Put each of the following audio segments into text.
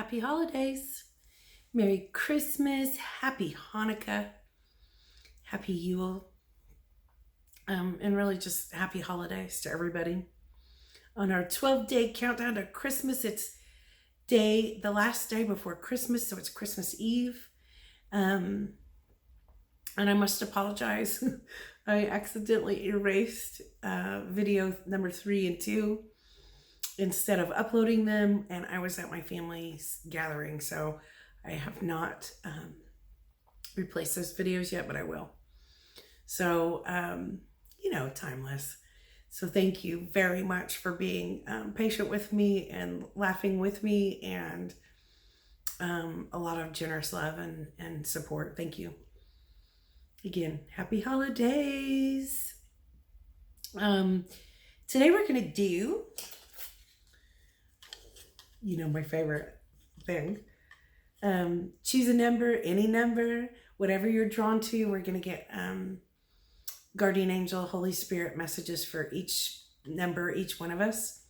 Happy holidays. Merry Christmas. Happy Hanukkah. Happy Yule. And really just happy holidays to everybody. On our 12-day countdown to Christmas, it's the last day before Christmas, so it's Christmas Eve. And I must apologize. I accidentally erased video number 3 and 2 instead of uploading them, and I was at my family's gathering, so I have not replaced those videos yet, but I will. So, timeless. So thank you very much for being patient with me and laughing with me, and a lot of generous love and support. Thank you. Again, happy holidays. Today we're going to do, my favorite thing. Choose a number, any number, whatever you're drawn to. We're going to get guardian angel, Holy Spirit messages for each number, each one of us.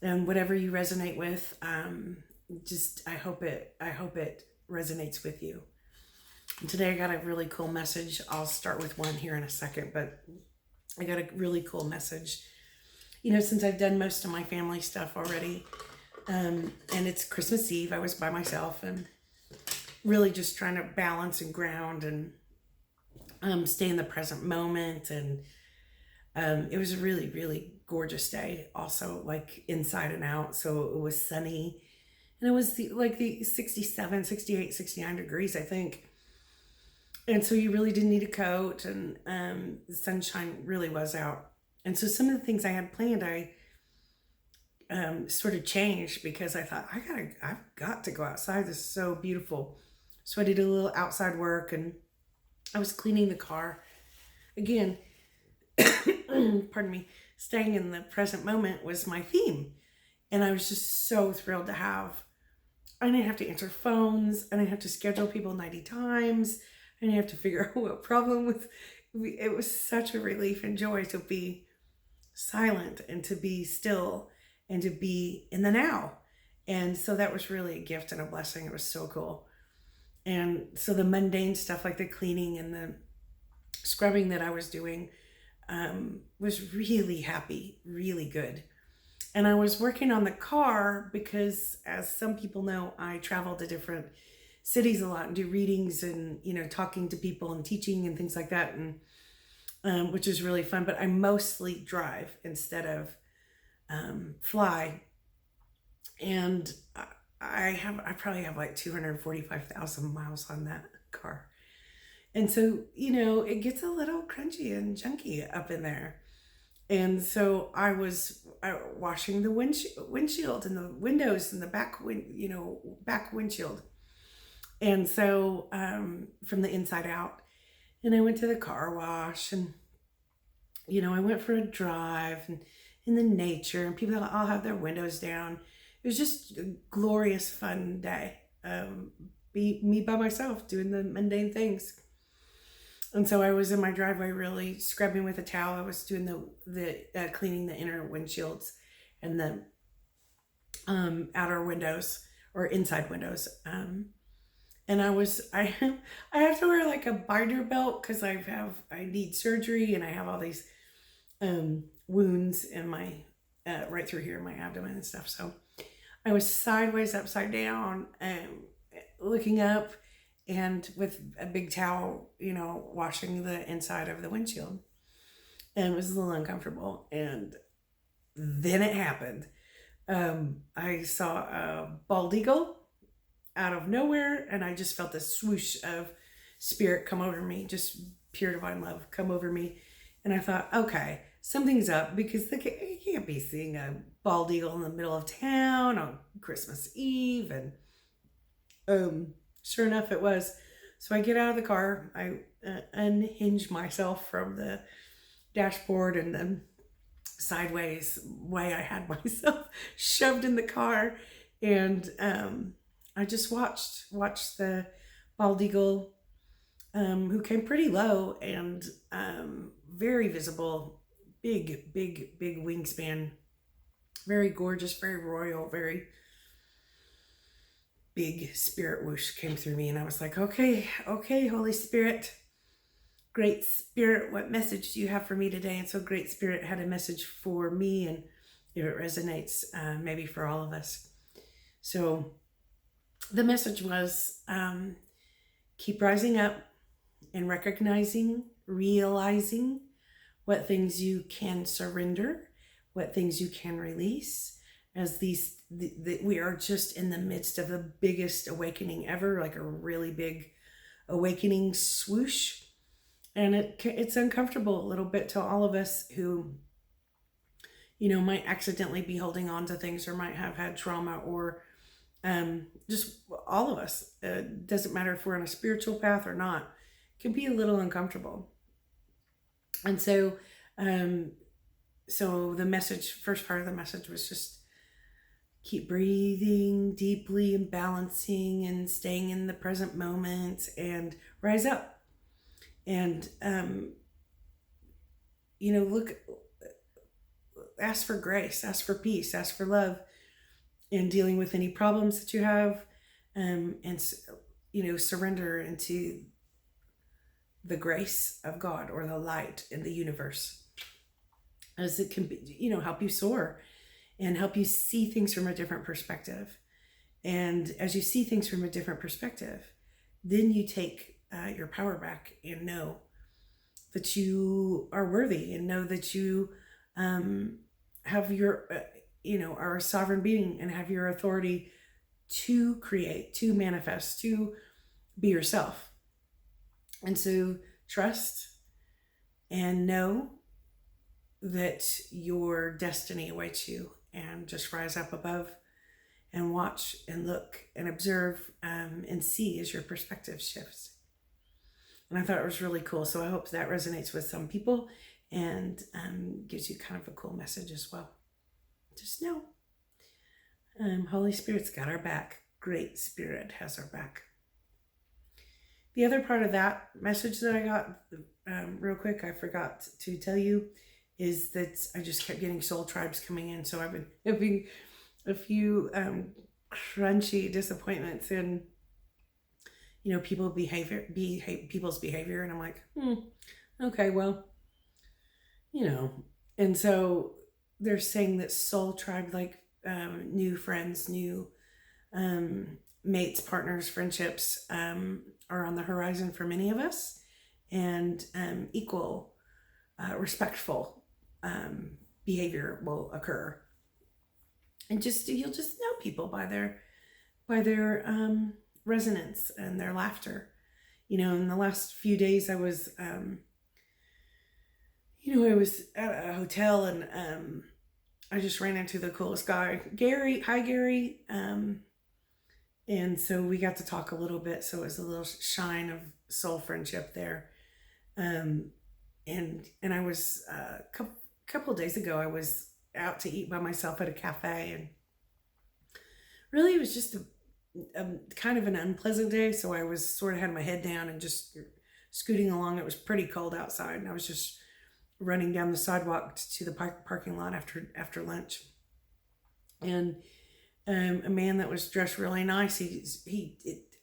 And whatever you resonate with, I hope it resonates with you. And today I got a really cool message. I'll start with one here in a second, but I got a really cool message. Since I've done most of my family stuff already, and it's Christmas Eve, I was by myself and really just trying to balance and ground and stay in the present moment. And it was a really, really gorgeous day, also like inside and out. So it was sunny, and it was the 67, 68, 69 degrees, I think. And so you really didn't need a coat, and the sunshine really was out. And so some of the things I had planned, I sort of changed because I thought, I've got to go outside. This is so beautiful. So I did a little outside work, and I was cleaning the car. Again, pardon me, staying in the present moment was my theme. And I was just so thrilled to I didn't have to answer phones. I didn't have to schedule people 90 times. I didn't have to figure out what problem with. It was such a relief and joy to be silent and to be still and to be in the now. And so that was really a gift and a blessing. It was so cool. And so the mundane stuff like the cleaning and the scrubbing that I was doing was really really good. And I was working on the car because, as some people know, I travel to different cities a lot and do readings and, talking to people and teaching and things like that. And which is really fun, but I mostly drive instead of fly. And I probably have like 245,000 miles on that car. And so, it gets a little crunchy and junky up in there. And so I was washing the windshield and the windows and the back windshield. And so from the inside out. And I went to the car wash, and, I went for a drive and in the nature, and people all have their windows down. It was just a glorious, fun day. Be me by myself doing the mundane things. And so I was in my driveway really scrubbing with a towel. I was doing the cleaning the inner windshields and the outer windows or inside windows. And I have to wear like a binder belt because I need surgery, and I have all these wounds in my right through here in my abdomen and stuff. So I was sideways, upside down, looking up, and with a big towel, washing the inside of the windshield. And it was a little uncomfortable. And then it happened. I saw a bald eagle out of nowhere, and I just felt this swoosh of spirit come over me, just pure divine love come over me. And I thought, okay, something's up, because you can't be seeing a bald eagle in the middle of town on Christmas Eve. And sure enough, it was. So I get out of the car, I unhinge myself from the dashboard and the sideways way I had myself shoved in the car, and I just watched the bald eagle, who came pretty low and very visible, big wingspan, very gorgeous, very royal, very big spirit whoosh came through me, and I was like, okay, Holy Spirit, Great Spirit, what message do you have for me today? And so Great Spirit had a message for me, and if it resonates, maybe for all of us. So the message was, keep rising up and recognizing, realizing what things you can surrender, what things you can release, as we are just in the midst of the biggest awakening ever, like a really big awakening swoosh. And it's uncomfortable a little bit to all of us who, might accidentally be holding on to things, or might have had trauma, or just all of us. It doesn't matter if we're on a spiritual path or not. It can be a little uncomfortable. And so, the message, first part of the message was just keep breathing deeply and balancing and staying in the present moment and rise up. And, ask for grace, ask for peace, ask for love in dealing with any problems that you have, and surrender into the grace of God, or the light in the universe, as it can be, help you soar and help you see things from a different perspective. And as you see things from a different perspective, then you take your power back and know that you are worthy, and know that you have your, are a sovereign being, and have your authority to create, to manifest, to be yourself. And so trust and know that your destiny awaits you, and just rise up above and watch and look and observe, and see as your perspective shifts. And I thought it was really cool. So I hope that resonates with some people, and gives you kind of a cool message as well. Just know, Holy Spirit's got our back. Great Spirit has our back. The other part of that message that I got, real quick, I forgot to tell you, is that I just kept getting soul tribes coming in. So I've been having a few crunchy disappointments in, people's behavior. And I'm like, okay, well, and so they're saying that soul tribe, like new friends, new mates, partners, friendships, are on the horizon for many of us, and equal, respectful behavior will occur. And you'll just know people by their resonance and their laughter. In the last few days, I was I was at a hotel, and I just ran into the coolest guy, Gary. Hi, Gary. And so we got to talk a little bit. So it was a little shine of soul friendship there. And I was a couple of days ago, I was out to eat by myself at a cafe, and really it was just a kind of an unpleasant day. So I was sort of had my head down and just scooting along. It was pretty cold outside, and I was just running down the sidewalk to the parking lot after lunch. And a man that was dressed really nice,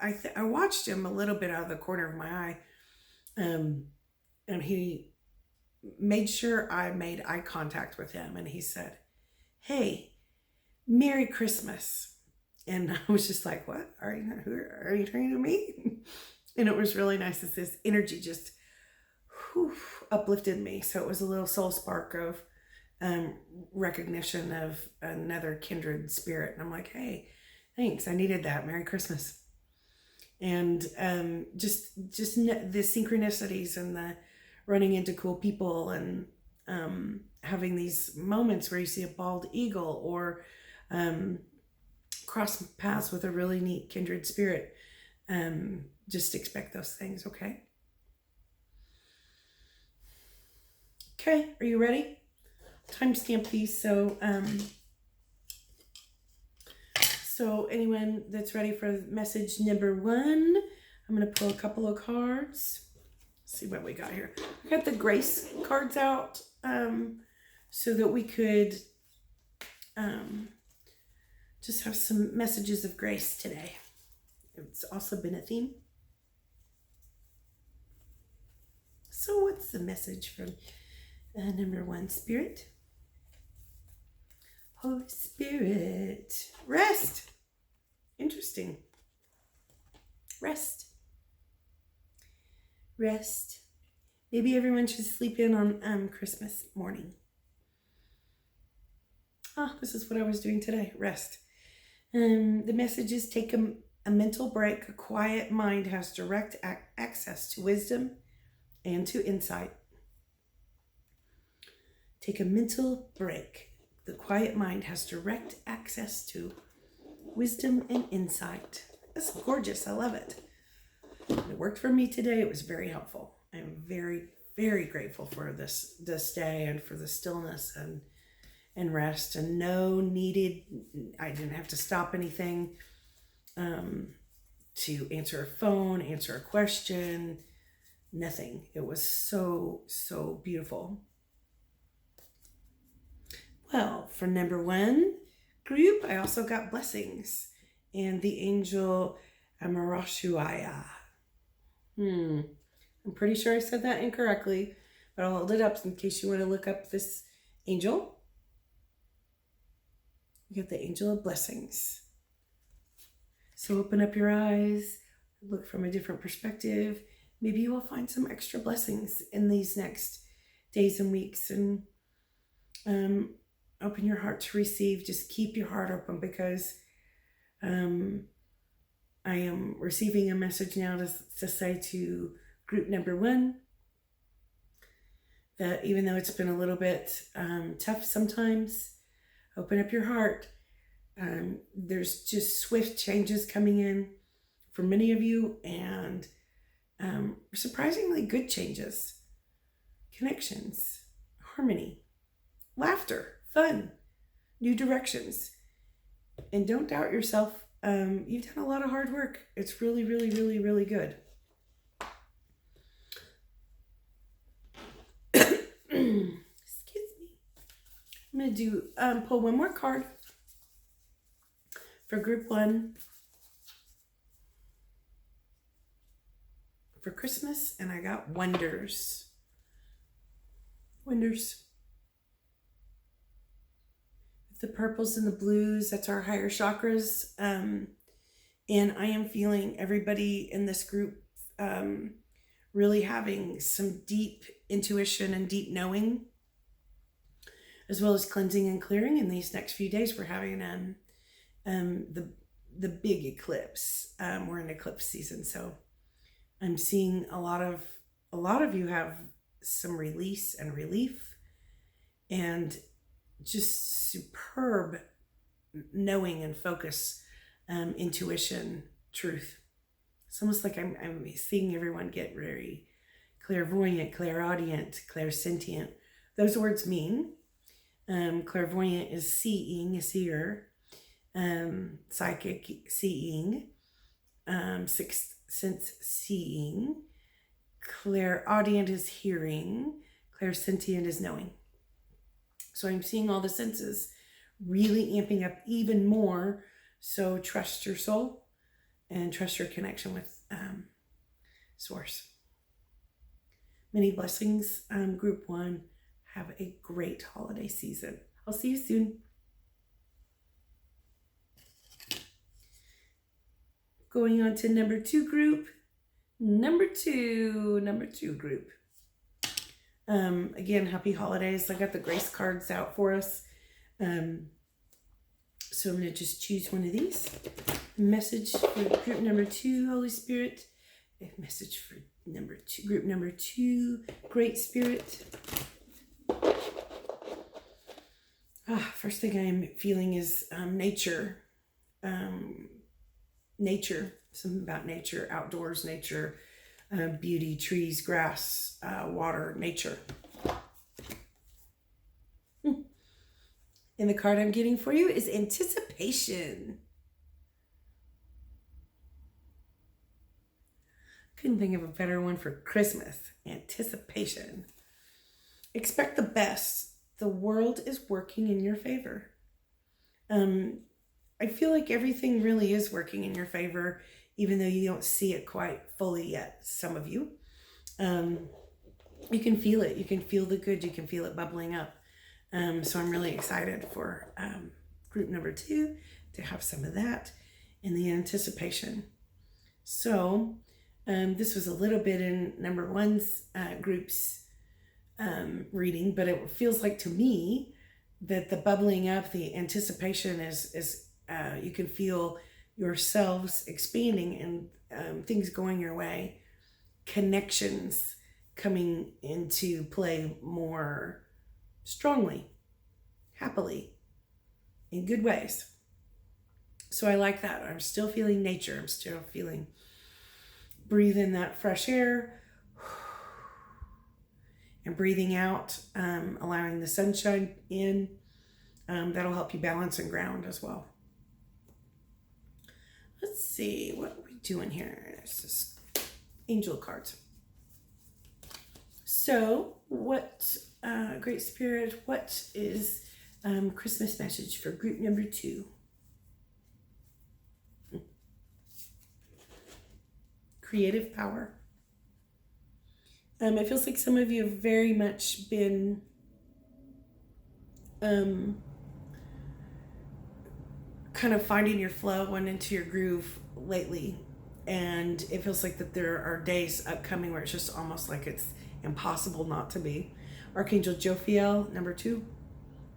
I watched him a little bit out of the corner of my eye, and he made sure I made eye contact with him, and he said, "Hey, Merry Christmas." And I was just like, "What? Are you talking to me?" And it was really nice as this energy just uplifted me. So it was a little soul spark of recognition of another kindred spirit. And I'm like, "Hey, thanks. I needed that. Merry Christmas." And just the synchronicities and the running into cool people, and having these moments where you see a bald eagle, or cross paths with a really neat kindred spirit. Just expect those things, okay? Okay, are you ready? Timestamp these. So anyone that's ready for message number 1, I'm going to pull a couple of cards. Let's see what we got here. I got the grace cards out so that we could just have some messages of grace today. It's also been a theme. So what's the message from number 1, Spirit? Holy Spirit, rest. Interesting. Rest. Rest. Maybe everyone should sleep in on Christmas morning. This is what I was doing today. Rest. The message is take a mental break. A quiet mind has direct access to wisdom and to insight. Take a mental break. The quiet mind has direct access to wisdom and insight. That's gorgeous. I love it. It worked for me today. It was very helpful. I'm very, very grateful for this day and for the stillness and rest, and I didn't have to stop anything to answer a phone, answer a question, nothing. It was so, so beautiful. Well, for number 1 group, I also got blessings and the angel Amarashuaya. I'm pretty sure I said that incorrectly, but I'll hold it up in case you want to look up this angel. You get the angel of blessings. So open up your eyes, look from a different perspective. Maybe you will find some extra blessings in these next days and weeks, and open your heart to receive. Just keep your heart open, because I am receiving a message now to say to group number 1 that even though it's been a little bit tough sometimes, open up your heart. There's just swift changes coming in for many of you, and surprisingly good changes, connections, harmony, laughter, fun, new directions. And don't doubt yourself. You've done a lot of hard work. It's really, really, really, really good. Excuse me. I'm going to pull one more card for group 1 for Christmas, and I got wonders. Wonders. The purples and the blues, that's our higher chakras. And I am feeling everybody in this group really having some deep intuition and deep knowing, as well as cleansing and clearing in these next few days. We're having the big eclipse. We're in eclipse season, so I'm seeing a lot of you have some release and relief, and just superb knowing and focus, intuition, truth. It's almost like I'm seeing everyone get very clairvoyant, clairaudient, clairsentient. Those words mean clairvoyant is seeing, a seer, psychic, seeing, sixth sense, seeing, clairaudient is hearing, clairsentient is knowing. So I'm seeing all the senses really amping up even more. So trust your soul and trust your connection with Source. Many blessings, group 1. Have a great holiday season. I'll see you soon. Going on to number 2 group. Number two group. Again, happy holidays. I got the grace cards out for us. So I'm going to just choose one of these. Message for group number 2, Holy Spirit. A message for group number 2, Great Spirit. First thing I'm feeling is nature. Nature. Something about nature, outdoors, nature. Beauty, trees, grass, water, nature. And the card I'm getting for you is anticipation. Couldn't think of a better one for Christmas. Anticipation. Expect the best. The world is working in your favor. I feel like everything really is working in your favor, even though you don't see it quite fully yet, some of you. You can feel it. You can feel the good. You can feel it bubbling up. So I'm really excited for group number 2 to have some of that in the anticipation. So this was a little bit in number 1's group's reading, but it feels like to me that the bubbling up, the anticipation is you can feel yourselves expanding and things going your way, connections coming into play more strongly, happily, in good ways. So I like that. I'm still feeling nature. I'm still feeling breathing that fresh air and breathing out, allowing the sunshine in. That'll help you balance and ground as well. Let's see, what are we doing here? It's just angel cards. So what, Great Spirit, what is Christmas message for group number 2? Creative power. It feels like some of you have very much been kind of finding your flow and into your groove lately, and it feels like that there are days upcoming where it's just almost like it's impossible not to be. Archangel Jophiel, number 2,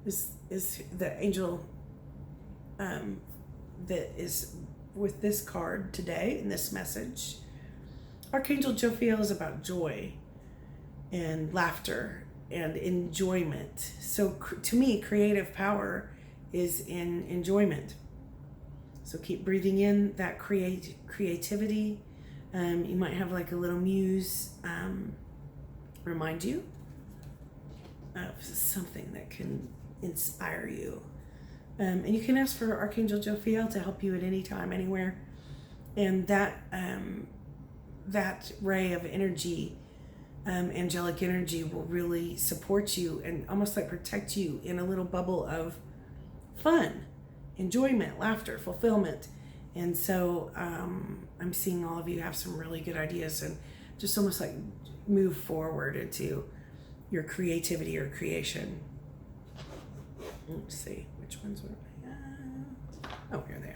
is the angel that is with this card today in this message. Archangel Jophiel is about joy and laughter and enjoyment. So to me, creative power is in enjoyment. So keep breathing in that creativity. You might have like a little muse remind you of something that can inspire you. And you can ask for Archangel Jophiel to help you at any time, anywhere. And that ray of energy, angelic energy, will really support you and almost like protect you in a little bubble of fun, enjoyment, laughter, fulfillment. And so I'm seeing all of you have some really good ideas and just almost like move forward into your creativity or creation. Let's see, which ones were oh, here they are.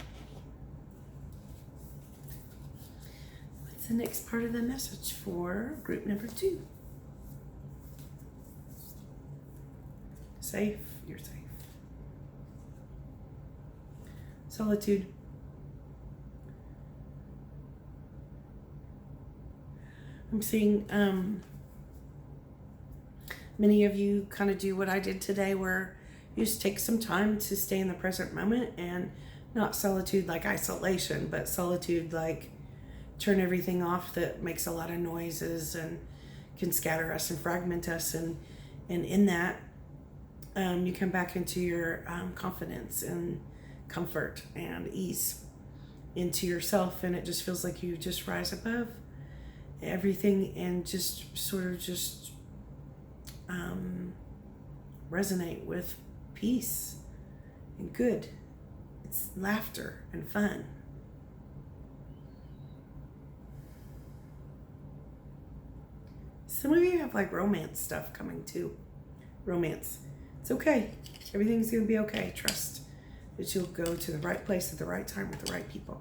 What's the next part of the message for group number 2? Safe, you're safe. Solitude. I'm seeing many of you kind of do what I did today, where you just take some time to stay in the present moment, and not solitude like isolation, but solitude like turn everything off that makes a lot of noises and can scatter us and fragment us, and in that you come back into your confidence and comfort and ease into yourself, and it just feels like you just rise above everything and just sort of just resonate with peace and good. It's laughter and fun. Some of you have like romance stuff coming too. Romance. It's okay. Everything's going to be okay. Trust that you'll go to the right place at the right time with the right people.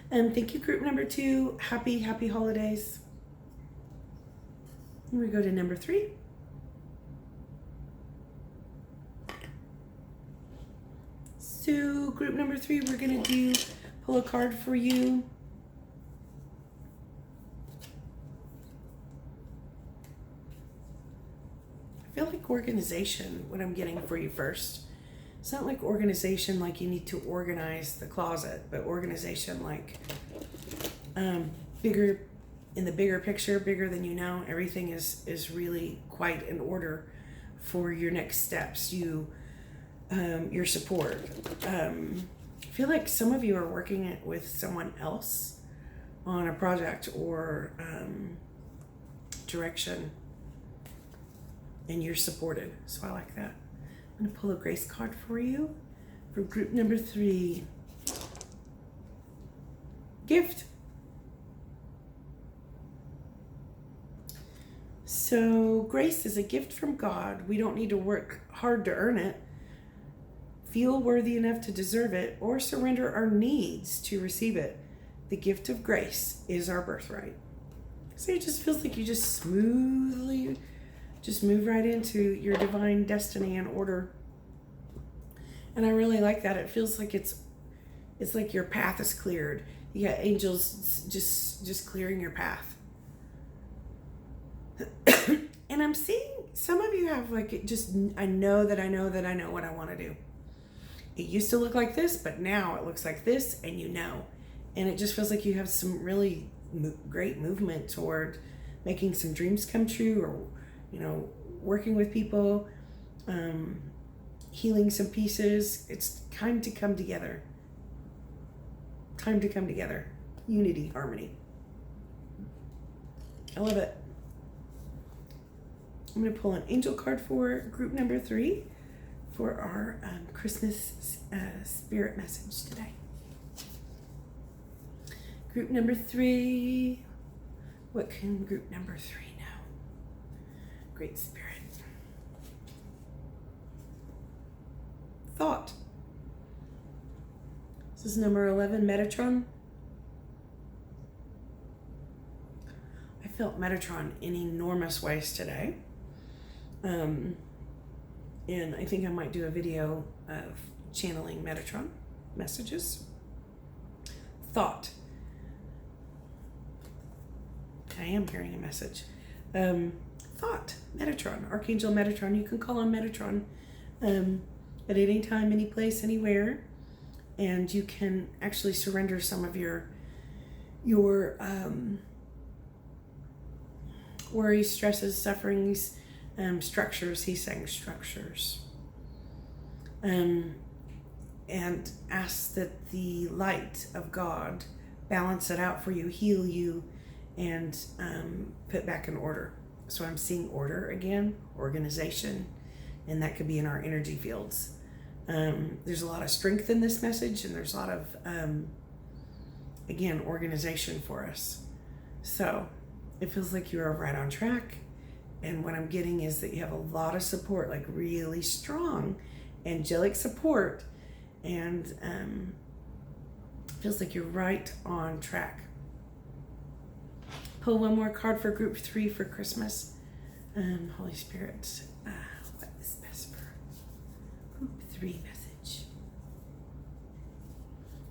And thank you, group number 2. Happy holidays. And we go to number 3. So group number 3, we're going to pull a card for you. I feel like organization, what I'm getting for you first. It's not like organization like you need to organize the closet, but organization like bigger, in the bigger picture, bigger than you know. Everything is really quite in order for your next steps. Your support. I feel like some of you are working with someone else on a project or direction, and you're supported. So I like that. I'm going to pull a grace card for you for group number 3. gift. So grace is a gift from God. We don't need to work hard to earn it, feel worthy enough to deserve it, or surrender our needs to receive it. The gift of grace is our birthright. So it just feels like you just smoothly just move right into your divine destiny and order. And I really like that. It feels like it's like your path is cleared. You got angels just clearing your path. And I'm seeing some of you have like it just, I know what I want to do. It used to look like this, but now it looks like this, and you know. And it just feels like you have some really great movement toward making some dreams come true, or, you know, working with people, healing some pieces. It's time to come together. Time to come together. Unity, harmony. I love it. I'm going to pull an angel card for group number 3 for our Christmas spirit message today. Group number 3. What can group number 3 know? Great Spirit. Thought. This is number 11, Metatron. I felt Metatron in enormous ways today. And I think I might do a video of channeling Metatron messages. Thought. I am hearing a message. Thought. Metatron. Archangel Metatron. You can call on Metatron at any time, any place, anywhere. And you can actually surrender some of your worries, stresses, sufferings, structures. He's saying structures. And ask that the light of God balance it out for you, heal you, and put back in order. So I'm seeing order again, organization, and that could be in our energy fields. There's a lot of strength in this message, and there's a lot of, again, organization for us. So it feels like you're right on track. And what I'm getting is that you have a lot of support, like really strong angelic support, and feels like you're right on track. Pull one more card for group 3 for Christmas. Holy Spirit, what is best for group 3 message?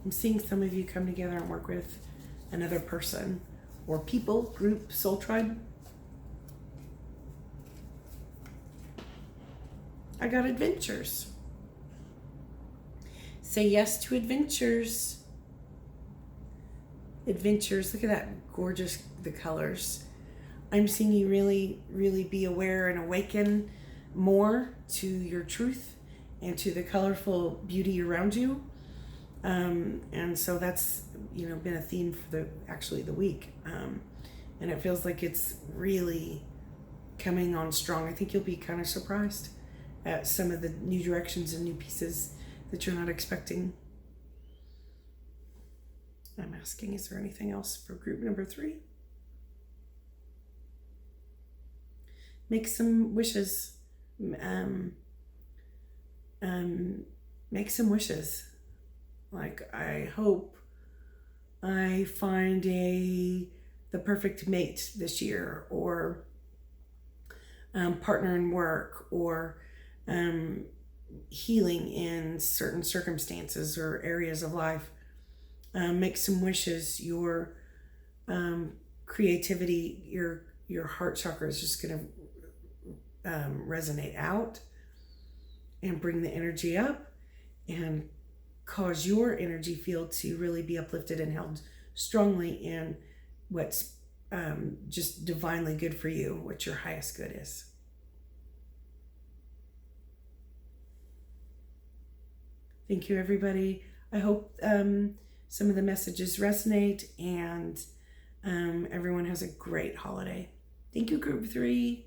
I'm seeing some of you come together and work with another person or people, group, soul tribe. I got adventures. Say yes to adventures. Adventures. Look at that gorgeous, the colors. I'm seeing you really, really be aware and awaken more to your truth and to the colorful beauty around you. And so that's, been a theme for the week. And it feels like it's really coming on strong. I think you'll be kind of surprised at some of the new directions and new pieces that you're not expecting. I'm asking, is there anything else for group number 3? Make some wishes. Make some wishes. Like, I hope I find the perfect mate this year, or partner in work, or healing in certain circumstances or areas of life. Make some wishes. Your creativity, your heart chakra is just going to resonate out and bring the energy up and cause your energy field to really be uplifted and held strongly in what's just divinely good for you, what your highest good is. Thank you, everybody. I hope some of the messages resonate, and everyone has a great holiday. Thank you, group 3.